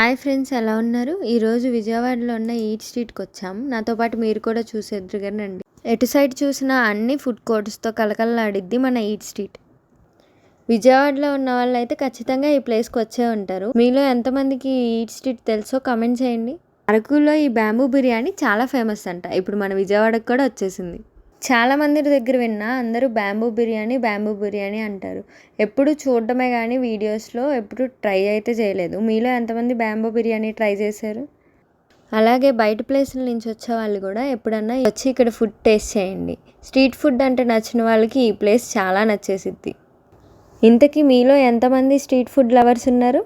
Hi friends, ఎలా ఉన్నారు? ఈరోజు విజయవాడలో ఉన్న ఈట్ స్ట్రీట్కి వచ్చాం. నాతో పాటు మీరు కూడా చూసేద్దరు రండి. ఎటు సైడ్ చూసినా అన్ని ఫుడ్ కోర్ట్స్తో కలకలలాడిద్ది మన ఈట్ స్ట్రీట్. విజయవాడలో ఉన్న వాళ్ళు అయితే ఖచ్చితంగా ఈ ప్లేస్కి వచ్చే ఉంటారు. మీలో ఎంతమందికి ఈట్ స్ట్రీట్ తెలుసో కమెంట్ చేయండి. అరకులో ఈ బ్యాంబూ బిర్యానీ చాలా ఫేమస్ అంట. ఇప్పుడు మన విజయవాడకు కూడా వచ్చేసింది. చాలా మంది దగ్గర విన్నా అందరూ బ్యాంబూ బిర్యానీ అంటారు. ఎప్పుడు చూడటమే కానీ వీడియోస్లో ఎప్పుడు ట్రై అయితే చేయలేదు. మీలో ఎంతమంది బ్యాంబూ బిర్యానీ ట్రై చేశారు? అలాగే బయట ప్లేసుల నుంచి వచ్చే వాళ్ళు కూడా ఎప్పుడన్నా వచ్చి ఇక్కడ ఫుడ్ టేస్ట్ చేయండి. స్ట్రీట్ ఫుడ్ అంటే నచ్చిన వాళ్ళకి ఈ ప్లేస్ చాలా నచ్చేసిద్ది. ఇంతకీ మీలో ఎంతమంది స్ట్రీట్ ఫుడ్ లవర్స్ ఉన్నారు?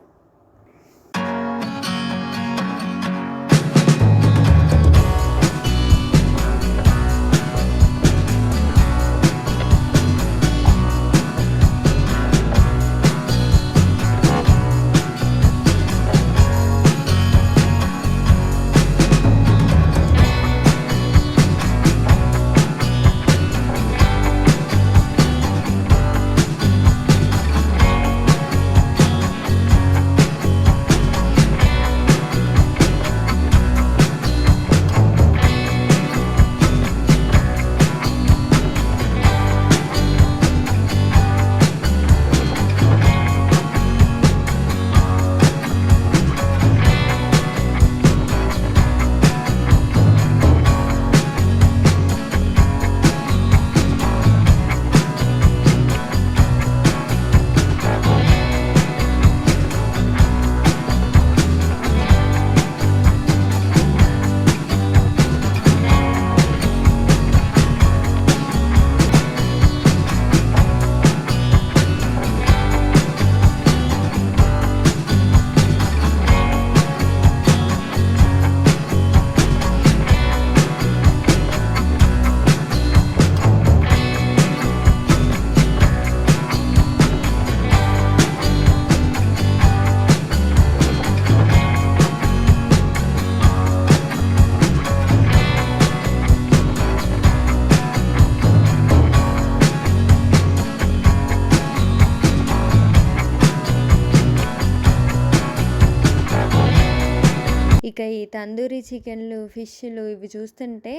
ఇక ఈ తందూరి చికెన్లు, ఫిష్లు ఇవి చూస్తుంటే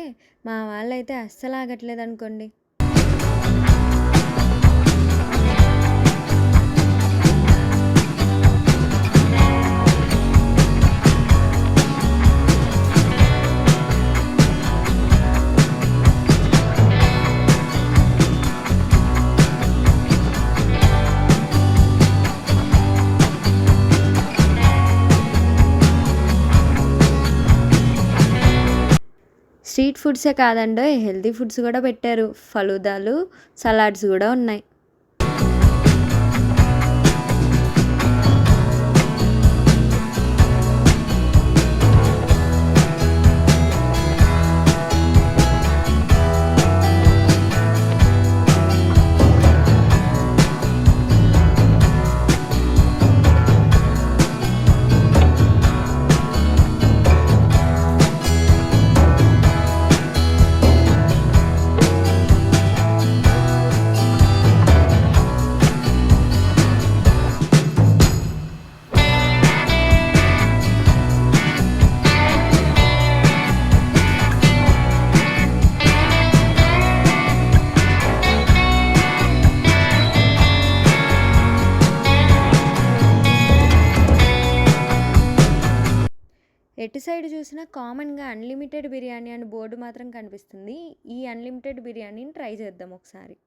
మా వాళ్ళైతే అస్సలు ఆగట్లేదు అనుకోండి. స్ట్రీట్ ఫుడ్సే కాదండో, హెల్తీ ఫుడ్స్ కూడా పెట్టారు. ఫలూదాలు, సలాడ్స్ కూడా ఉన్నాయి. ఎటు సైడ్ చూసినా కామన్గా అన్లిమిటెడ్ బిర్యానీ అని బోర్డు మాత్రం కనిపిస్తుంది. ఈ అన్లిమిటెడ్ బిర్యానీని ట్రై చేద్దాం ఒకసారి.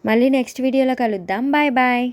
మళ్ళీ నెక్స్ట్ వీడియోలో కలుద్దాం. Bye bye.